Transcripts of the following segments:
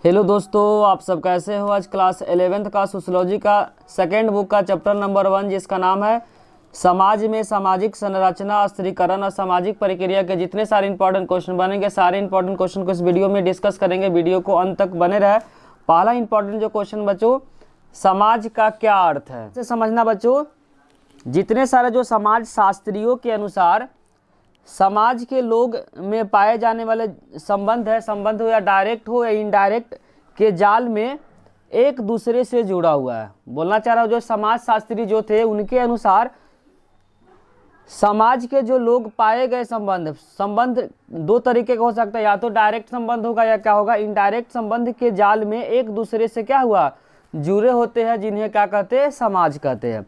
Hello दोस्तों, आप सब कैसे हो। आज क्लास 11th का सोशियोलॉजी का सेकेंड बुक का चैप्टर नंबर 1 जिसका नाम है समाज में सामाजिक संरचना, स्त्रीकरण और सामाजिक प्रक्रिया के जितने सारे इंपॉर्टेंट क्वेश्चन बनेंगे, सारे इंपॉर्टेंट क्वेश्चन को इस वीडियो में डिस्कस करेंगे। वीडियो को अंत तक बने रहे। पहला इंपॉर्टेंट जो क्वेश्चन बच्चों, समाज का क्या अर्थ है, इसे समझना बच्चों। जितने सारे जो समाज शास्त्रियों के अनुसार समाज के लोग में पाए जाने वाले संबंध है, संबंध हो या डायरेक्ट हो या इनडायरेक्ट, के जाल में एक दूसरे से जुड़ा हुआ है। बोलना चाह रहा हूँ, जो समाज शास्त्री जो थे उनके अनुसार समाज के जो लोग पाए गए संबंध दो तरीके का हो सकता है, या तो डायरेक्ट संबंध होगा या क्या होगा, इनडायरेक्ट संबंध के जाल में एक दूसरे से क्या हुआ, जुड़े होते हैं, जिन्हें क्या कहते हैं, समाज कहते हैं।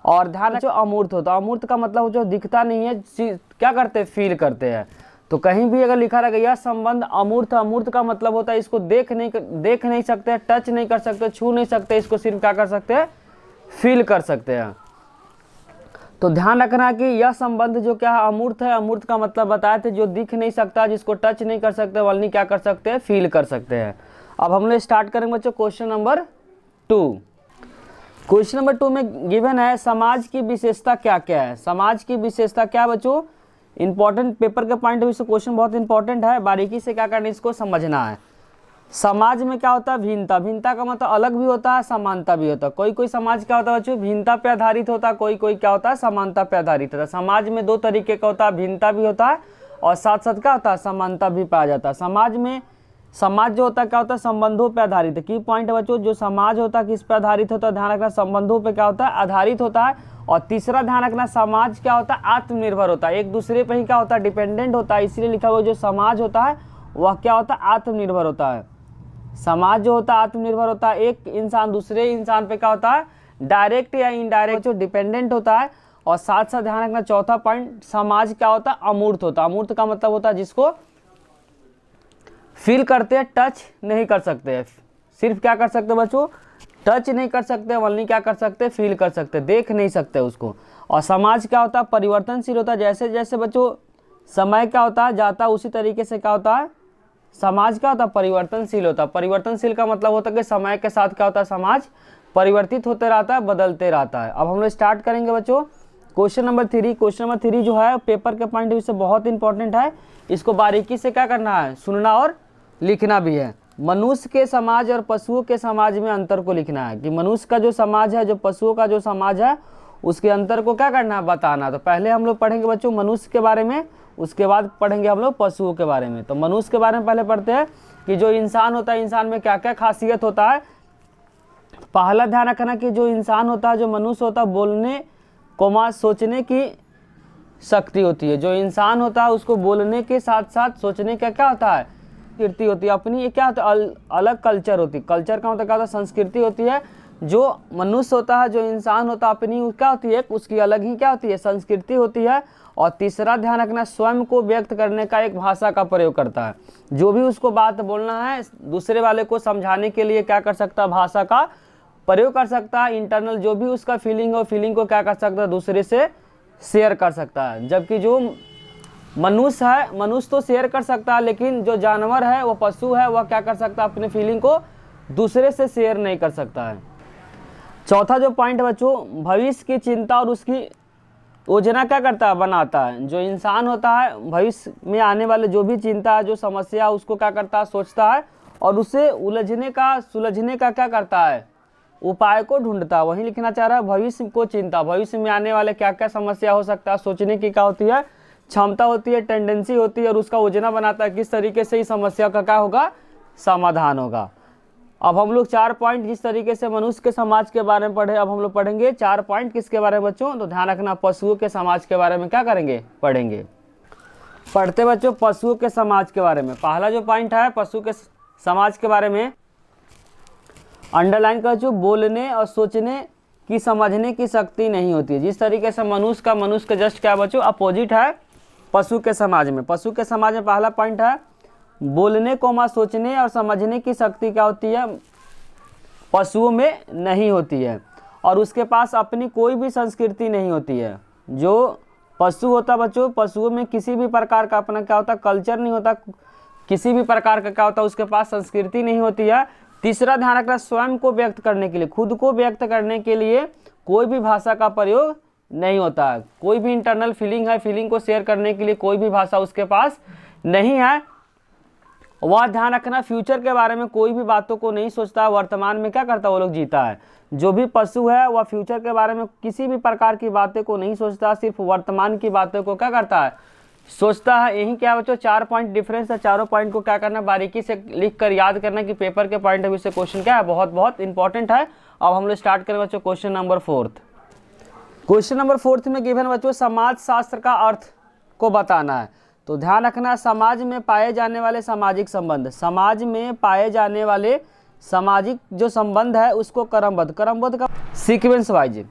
और ध्यान जो अमूर्त होता है, अमूर्त का मतलब जो दिखता नहीं है, क्या करते हैं, फील करते हैं। तो कहीं भी अगर लिखा रहेगा यह संबंध अमूर्त, अमूर्त का मतलब होता है इसको देख नहीं सकते, टच नहीं कर सकते, छू नहीं सकते, इसको सिर्फ क्या कर सकते हैं, फील कर सकते हैं। तो ध्यान रखना कि यह संबंध जो क्या है, अमूर्त है। अमूर्त का मतलब बताए थे, जो दिख नहीं सकता, जिसको टच नहीं कर सकते, वल्नी क्या कर सकते हैं, फील कर सकते हैं। अब हम लोग स्टार्ट करेंगे बच्चों क्वेश्चन नंबर 2। क्वेश्चन नंबर 2 में गिवन है समाज की विशेषता क्या क्या है। समाज की विशेषता क्या बच्चों, इंपॉर्टेंट पेपर के पॉइंट ऑफ व्यू से क्वेश्चन बहुत इंपॉर्टेंट है। बारीकी से क्या करना है, इसको समझना है। समाज में क्या होता है, भिन्नता। भिन्नता का मतलब अलग भी होता है, समानता भी होता है। कोई कोई समाज क्या होता है बच्चों, भिन्नता पे आधारित होता है, कोई कोई क्या होता है, समानता पे आधारित होता है। समाज में दो तरीके का होता है, भिन्नता भी होता है और साथ साथ क्या होता है, समानता भी पाया जाता है। समाज जो होता है क्या होता है, संबंधों पे आधारित है। की पॉइंट है बच्चों, जो समाज होता है किस पे आधारित होता है, ध्यान रखना, संबंधों पे क्या होता है, आधारित होता है। और तीसरा ध्यान रखना, समाज क्या होता है, आत्मनिर्भर होता है, एक दूसरे पे ही क्या होता है, डिपेंडेंट होता है। इसलिए लिखा हुआ जो समाज होता है वह क्या होता है, आत्मनिर्भर होता है। समाज जो होता है आत्मनिर्भर होता है, एक इंसान दूसरे इंसान पे क्या होता है, डायरेक्ट या इनडायरेक्ट जो डिपेंडेंट होता है। और साथ साथ ध्यान रखना, चौथा पॉइंट, समाज क्या होता है, अमूर्त होता है। अमूर्त का मतलब होता है जिसको फील करते हैं, टच नहीं कर सकते हैं। सिर्फ क्या कर सकते हैं बच्चों, टच नहीं कर सकते, वल्नी क्या कर सकते, फील कर सकते, देख नहीं सकते उसको। और समाज क्या होता है, परिवर्तनशील होता है। जैसे जैसे बच्चों समय क्या होता है, जाता है, उसी तरीके से क्या होता है, समाज क्या होता है, परिवर्तनशील होता है। परिवर्तनशील का मतलब होता है कि समय के साथ क्या होता है, समाज परिवर्तित होते रहता है, बदलते रहता है। अब हम लोग स्टार्ट करेंगे बच्चों क्वेश्चन नंबर 3। क्वेश्चन नंबर 3 जो है पेपर के पॉइंट ऑफ व्यू से बहुत इंपॉर्टेंट है। इसको बारीकी से क्या करना है, सुनना और लिखना भी है। मनुष्य के समाज और पशुओं के समाज में अंतर को लिखना है, कि मनुष्य का जो समाज है, जो पशुओं का जो समाज है, उसके अंतर को क्या करना है, बताना। तो पहले हम लोग पढ़ेंगे बच्चों मनुष्य के बारे में, उसके बाद पढ़ेंगे हम लोग पशुओं के बारे में। तो मनुष्य के बारे में पहले पढ़ते हैं कि जो इंसान होता है, इंसान में क्या क्या खासियत होता है। पहला ध्यान रखना कि जो इंसान होता है, जो मनुष्य होता है, बोलने को सोचने की शक्ति होती है। जो इंसान होता है उसको बोलने के साथ साथ सोचने का क्या होता है, संस्कृति होती है अपनी। ये क्या होता है, अलग कल्चर होती है। कल्चर का मतलब क्या होता है, संस्कृति होती है। जो मनुष्य होता है, जो इंसान होता है, अपनी क्या होती है, उसकी अलग ही क्या होती है, संस्कृति होती है। और तीसरा ध्यान रखना, स्वयं को व्यक्त करने का एक भाषा का प्रयोग करता है। जो भी उसको बात बोलना है, दूसरे वाले को समझाने के लिए क्या कर सकता है, भाषा का प्रयोग कर सकता है। इंटरनल जो भी उसका फीलिंग हो, फीलिंग को क्या कर सकता है, दूसरे से शेयर कर सकता है। जबकि जो मनुष्य है, मनुष्य तो शेयर कर सकता है, लेकिन जो जानवर है, वो पशु है, वह क्या कर सकता है, अपने फीलिंग को दूसरे से शेयर नहीं कर सकता है। चौथा जो पॉइंट है बच्चों, भविष्य की चिंता और उसकी योजना क्या करता है, बनाता है। जो इंसान होता है, भविष्य में आने वाले जो भी चिंता है, जो समस्या है, उसको क्या करता है, सोचता है और उसे सुलझने का क्या करता है, उपाय को ढूंढता है। वहीं लिखना चाह रहा है, भविष्य को चिंता, भविष्य में आने वाले क्या क्या समस्या हो सकता है, सोचने की क्या होती है, क्षमता होती है, टेंडेंसी होती है, और उसका योजना बनाता है किस तरीके से इस समस्या का क्या होगा, समाधान होगा। अब हम लोग 4 पॉइंट जिस तरीके से मनुष्य के समाज के बारे में पढ़े, अब हम लोग पढ़ेंगे 4 पॉइंट किसके बारे में बच्चों, तो ध्यान रखना, पशुओं के समाज के बारे में क्या करेंगे, पढ़ेंगे। पढ़ते बच्चों पशुओं के समाज के बारे में। पहला जो पॉइंट है पशु के समाज के बारे में, अंडरलाइन कर जो बोलने और सोचने की, समझने की शक्ति नहीं होती है। जिस तरीके से मनुष्य का जस्ट क्या बच्चों, अपोजिट है पशु के समाज में। पशु के समाज में पहला पॉइंट है बोलने को सोचने और समझने की शक्ति क्या होती है, पशुओं में नहीं होती है। और उसके पास अपनी कोई भी संस्कृति नहीं होती है। जो पशु होता बच्चों, पशुओं में किसी भी प्रकार का अपना क्या होता, कल्चर नहीं होता, किसी भी प्रकार का क्या होता है, उसके पास संस्कृति नहीं होती है। तीसरा ध्यान रखना, स्वयं को व्यक्त करने के लिए, खुद को व्यक्त करने के लिए कोई भी भाषा का प्रयोग नहीं होता है। कोई भी इंटरनल फीलिंग है, फीलिंग को शेयर करने के लिए कोई भी भाषा उसके पास नहीं है। वह ध्यान रखना, फ्यूचर के बारे में कोई भी बातों को नहीं सोचता, वर्तमान में क्या करता है वो लोग जीता है। जो भी पशु है वह फ्यूचर के बारे में किसी भी प्रकार की बातें को नहीं सोचता, सिर्फ वर्तमान की बातों को क्या करता है, सोचता है। यही क्या बच्चों 4 पॉइंट डिफरेंस है। चारों पॉइंट को क्या करना, बारीकी से लिख कर याद करना कि पेपर के पॉइंट ऑफ व्यू से क्वेश्चन क्या है, बहुत बहुत इंपॉर्टेंट है। अब हम लोग स्टार्ट करें बच्चों क्वेश्चन नंबर 4। क्वेश्चन नंबर 4 में गिवन बच्चों समाज शास्त्र का अर्थ को बताना है। तो ध्यान रखना, समाज में पाए जाने वाले सामाजिक संबंध, समाज में पाए जाने वाले सामाजिक जो संबंध है उसको क्रमबद्ध, क्रमबद्ध का सीक्वेंस वाइज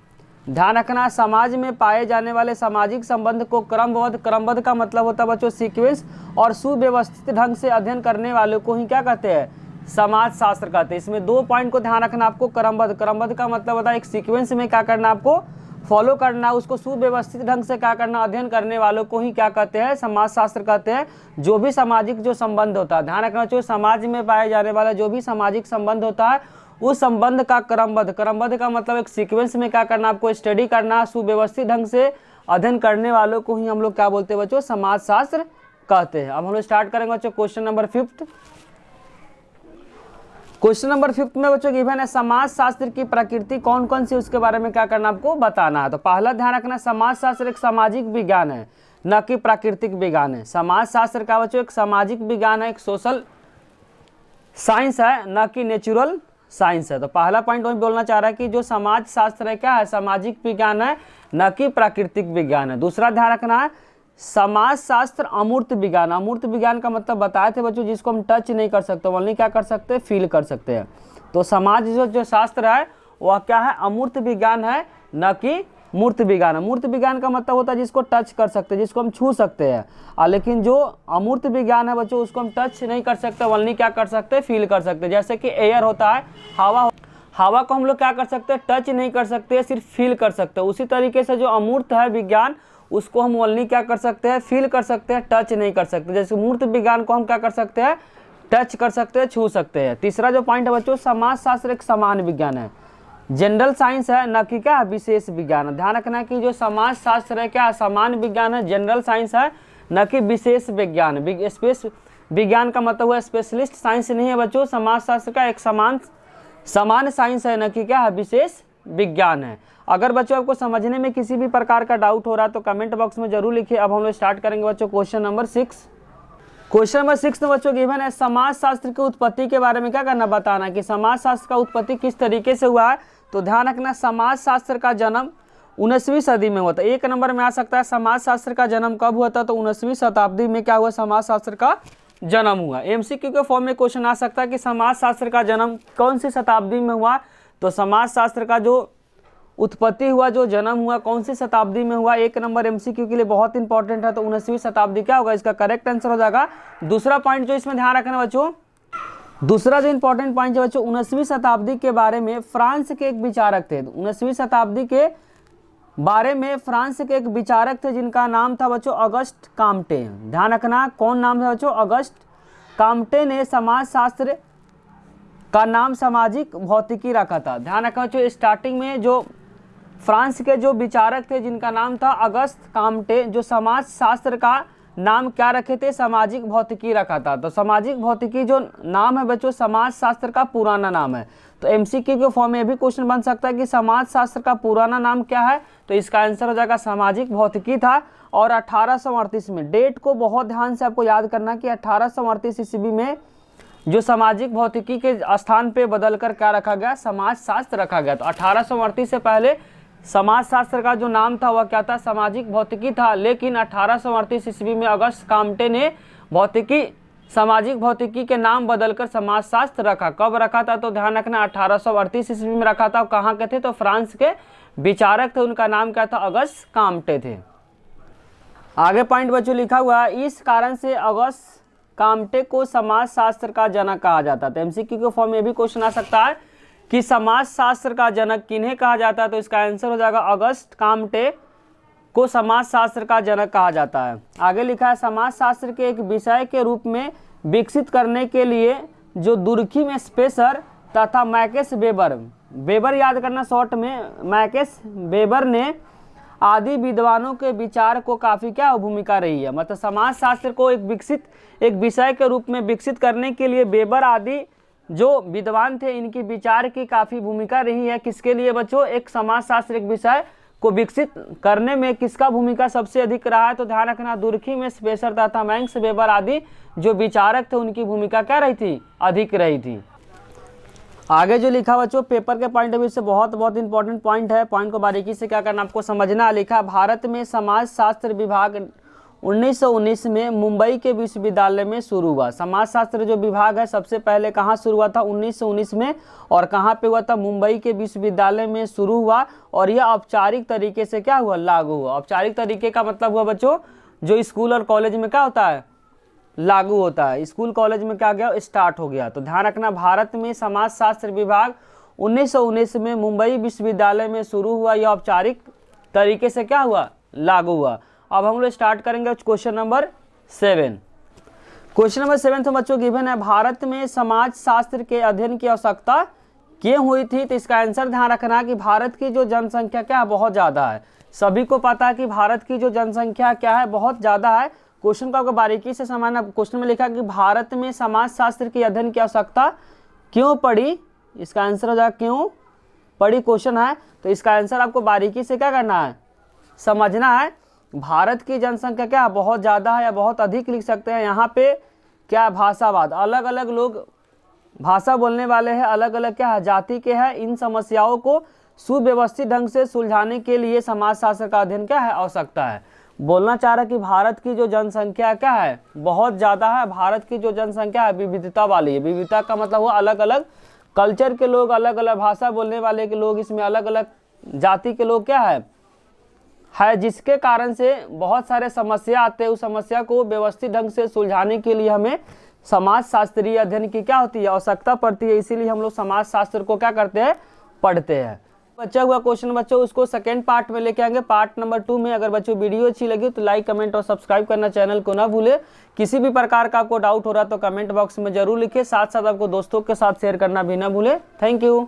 ध्यान रखना। समाज में पाए जाने वाले सामाजिक संबंध को क्रमबद्ध, क्रमबद्ध का मतलब होता है बच्चों सीक्वेंस, और सुव्यवस्थित ढंग से अध्ययन करने वालों को ही क्या कहते हैं, समाज शास्त्र कहते हैं। इसमें 2 पॉइंट को ध्यान रखना आपको, क्रमबद्ध, क्रमबद्ध का मतलब होता है एक सीक्वेंस में क्या करना आपको फॉलो करना, उसको सुव्यवस्थित ढंग से क्या करना, अध्ययन करने वालों को ही क्या कहते हैं, समाज शास्त्र कहते हैं। जो भी सामाजिक जो संबंध होता है, ध्यान रखना चाहिए, समाज में पाए जाने वाला जो भी सामाजिक संबंध होता है उस संबंध का क्रमबद्ध, क्रमबद्ध का मतलब एक सीक्वेंस में क्या करना आपको स्टडी करना, सुव्यवस्थित ढंग से अध्ययन करने वालों को ही हम लोग क्या बोलते हैं बच्चों, समाज शास्त्र कहते हैं। अब हम लोग स्टार्ट करेंगे बच्चों क्वेश्चन नंबर 5। क्वेश्चन नंबर 5 में बच्चों गिवन है समाज शास्त्र की प्रकृति कौन कौन सी, उसके बारे में क्या करना आपको बताना है। तो पहला ध्यान रखना, समाज शास्त्र एक सामाजिक विज्ञान है, न कि प्राकृतिक विज्ञान है। समाज शास्त्र का बच्चों एक सामाजिक विज्ञान है, एक सोशल साइंस है, न कि नेचुरल साइंस है। तो पहला पॉइंट वही बोलना चाह रहा है कि जो समाज शास्त्र है क्या है, सामाजिक विज्ञान है, न कि प्राकृतिक विज्ञान है। दूसरा ध्यान रखना है, समाज शास्त्र अमूर्त विज्ञान, अमूर्त विज्ञान का मतलब बताए थे बच्चों जिसको हम टच नहीं कर सकते, ओनली क्या कर सकते हैं, फील कर सकते हैं। तो समाज जो शास्त्र है वह क्या है, अमूर्त विज्ञान है, न कि मूर्त विज्ञान है। मूर्त विज्ञान का मतलब होता है जिसको टच कर सकते हैं, जिसको हम छू सकते हैं, लेकिन जो अमूर्त विज्ञान है बच्चों उसको हम टच नहीं कर सकते, ओनली क्या कर सकते हैं, फील कर सकते हैं। जैसे कि एयर होता है, हवा को हम लोग क्या कर सकते हैं, टच नहीं कर सकते, सिर्फ फील कर सकते हैं। उसी तरीके से जो अमूर्त है विज्ञान उसको हम ओनली क्या कर सकते हैं, फील कर सकते हैं, टच नहीं कर सकते। जैसे मूर्त विज्ञान को हम क्या कर सकते हैं, टच कर सकते हैं, छू सकते हैं। तीसरा जो पॉइंट है बच्चों, समाज शास्त्र एक समान विज्ञान है, जनरल साइंस है, न कि क्या विशेष विज्ञान है। ध्यान रखना कि जो समाज शास्त्र है क्या समान विज्ञान है, जनरल साइंस है, न कि विशेष विज्ञान। स्पेस विज्ञान का मतलब हुआ स्पेशलिस्ट साइंस नहीं है बच्चों, समाज शास्त्र का एक समान साइंस है, न कि क्या विशेष विज्ञान है। अगर बच्चों आपको समझने में किसी भी प्रकार का डाउट हो रहा है तो कमेंट बॉक्स में जरूर लिखिए। अब हम लोग स्टार्ट करेंगे बच्चों क्वेश्चन नंबर 6। क्वेश्चन नंबर 6 में बच्चों गिवन है समाज शास्त्र की उत्पत्ति के बारे में क्या करना बताना कि समाज शास्त्र का उत्पत्ति किस तरीके से हुआ है। तो ध्यान रखना, समाज शास्त्र का जन्म 19वीं सदी में हुआ था। एक नंबर में आ सकता है समाज शास्त्र का जन्म कब हुआ था, तो 19वीं शताब्दी में क्या हुआ, समाज शास्त्र का जन्म हुआ। एमसीक्यू के फॉर्म में क्वेश्चन आ सकता है कि समाज शास्त्र का जन्म कौन सी शताब्दी में हुआ। तो समाज शास्त्र का जो उत्पत्ति हुआ, जो जन्म हुआ, कौन सी शताब्दी में हुआ। एक नंबर एमसीक्यू के लिए बहुत इंपॉर्टेंट है, तो 19वीं शताब्दी क्या होगा, इसका करेक्ट आंसर हो जाएगा। दूसरा पॉइंट जो इसमें ध्यान रखना बच्चों, दूसरा जो इंपॉर्टेंट पॉइंट है बच्चों, 19वीं शताब्दी के बारे में फ्रांस के एक विचारक थे। 19वीं शताब्दी के बारे में फ्रांस के एक विचारक थे जिनका नाम था बच्चों अगस्ट काम्टे। ध्यान रखना कौन नाम था बच्चों, अगस्ट काम्टे ने समाज शास्त्र का नाम सामाजिक भौतिकी रखा था। ध्यान रखना बच्चों, स्टार्टिंग में जो फ्रांस के जो विचारक थे जिनका नाम था अगस्त काम्टे, जो समाज शास्त्र का नाम क्या रखे थे, सामाजिक भौतिकी रखा था। तो सामाजिक भौतिकी जो नाम है बच्चों समाज शास्त्र का पुराना नाम है। तो एमसीक्यू के फॉर्म में भी क्वेश्चन बन सकता है कि समाज शास्त्र का पुराना नाम क्या है, तो इसका आंसर हो जाएगा सामाजिक भौतिकी था। और 1838 में, डेट को बहुत ध्यान से आपको याद करना कि 1838 ईस्वी में जो सामाजिक भौतिकी के स्थान पे बदलकर क्या रखा गया, समाज शास्त्र रखा गया। तो 1838 से पहले समाज शास्त्र का जो नाम था वह क्या था, सामाजिक भौतिकी था। लेकिन 1838 ईस्वी में अगस्त काम्टे ने सामाजिक भौतिकी के नाम बदलकर समाज शास्त्र रखा। कब रखा था, तो ध्यान रखना 1838 ईस्वी में रखा था। कहाँ के थे, तो फ्रांस के विचारक थे, उनका नाम क्या था, अगस्त काम्टे थे। आगे पॉइंट बच्चों लिखा हुआ है, इस कारण से अगस्त काम्टे को समाज शास्त्र का जनक कहा जाता था। एमसीक्यू के फॉर्म में भी क्वेश्चन आ सकता है कि समाज शास्त्र का जनक किन्हें कहा जाता है, तो इसका आंसर हो जाएगा अगस्त काम्टे को समाज शास्त्र का जनक कहा जाता है। आगे लिखा है समाज शास्त्र के एक विषय के रूप में विकसित करने के लिए जो दुर्खिम स्पेसर तथा मैकेस वेबर याद करना शॉर्ट में, मैकेस वेबर ने आदि विद्वानों के विचार को काफ़ी क्या भूमिका रही है। मतलब समाज शास्त्र को एक विषय के रूप में विकसित करने के लिए वेबर आदि जो विद्वान थे इनकी विचार की काफ़ी भूमिका रही है। किसके लिए बच्चों? एक समाज शास्त्र एक विषय को विकसित करने में किसका भूमिका सबसे अधिक रहा है? तो ध्यान रखना, दुर्खिम स्पेसर तथा मैक्स वेबर आदि जो विचारक थे उनकी भूमिका क्या रही थी? अधिक रही थी। आगे जो लिखा बच्चों पेपर के पॉइंट ऑफ व्यू से बहुत इंपॉर्टेंट पॉइंट है। पॉइंट को बारीकी से क्या करना आपको समझना। लिखा भारत में समाज शास्त्र विभाग 1919 में मुंबई के विश्वविद्यालय में शुरू हुआ। समाज शास्त्र जो विभाग है सबसे पहले कहाँ शुरू हुआ था? 1919 में। और कहाँ पे हुआ था? मुंबई के विश्वविद्यालय में शुरू हुआ। और यह औपचारिक तरीके से क्या हुआ? लागू हुआ। औपचारिक तरीके का मतलब हुआ बच्चों जो स्कूल और कॉलेज में क्या होता है? लागू होता है। स्कूल कॉलेज में क्या गया? स्टार्ट हो गया। तो ध्यान रखना, भारत में समाज शास्त्र विभाग 1919 में मुंबई विश्वविद्यालय में शुरू हुआ। यह औपचारिक तरीके से क्या हुआ? लागू हुआ। अब हम लोग स्टार्ट करेंगे क्वेश्चन नंबर 7। क्वेश्चन नंबर 7 तो बच्चों गिवन है, भारत में समाज शास्त्र के अध्ययन की आवश्यकता क्यों हुई थी? तो इसका आंसर ध्यान रखना कि भारत की जो जनसंख्या क्या है? बहुत ज़्यादा है। सभी को पता है कि भारत की जो जनसंख्या क्या है? बहुत ज़्यादा है। क्वेश्चन को आपको बारीकी से समझना। क्वेश्चन में लिखा कि भारत में समाज शास्त्र के अध्ययन की आवश्यकता क्यों पड़ी? इसका आंसर हो जाएगा क्यों पड़ी। क्वेश्चन है तो इसका आंसर आपको बारीकी से क्या करना है? समझना है। भारत की जनसंख्या क्या बहुत ज़्यादा है या बहुत अधिक लिख सकते हैं। यहाँ पे क्या भाषावाद, अलग अलग लोग भाषा बोलने वाले हैं, अलग अलग क्या है? जाति के हैं। इन समस्याओं को सुव्यवस्थित ढंग से सुलझाने के लिए समाज शास्त्र का अध्ययन क्या है? आवश्यकता है। बोलना चाह रहा कि भारत की जो जनसंख्या क्या है? बहुत ज़्यादा है। भारत की जो जनसंख्या है विविधता वाली है। विविधता का मतलब हुआ अलग अलग कल्चर के लोग, अलग अलग भाषा बोलने वाले के लोग, इसमें अलग अलग जाति के लोग क्या है, जिसके कारण से बहुत सारे समस्या आते हैं। उस समस्या को व्यवस्थित ढंग से सुलझाने के लिए हमें समाज शास्त्रीय अध्ययन की क्या होती है? आवश्यकता पड़ती है। इसीलिए हम लोग समाज शास्त्र को क्या करते हैं? पढ़ते हैं। बचा हुआ क्वेश्चन बच्चों उसको सेकेंड पार्ट में लेके आएंगे, पार्ट नंबर 2 में। अगर बच्चों वीडियो अच्छी लगी तो लाइक कमेंट और सब्सक्राइब करना चैनल को ना भूले। किसी भी प्रकार का आपको डाउट हो रहा तो कमेंट बॉक्स में जरूर लिखिए। साथ साथ आपको दोस्तों के साथ शेयर करना भी ना भूले। Thank you.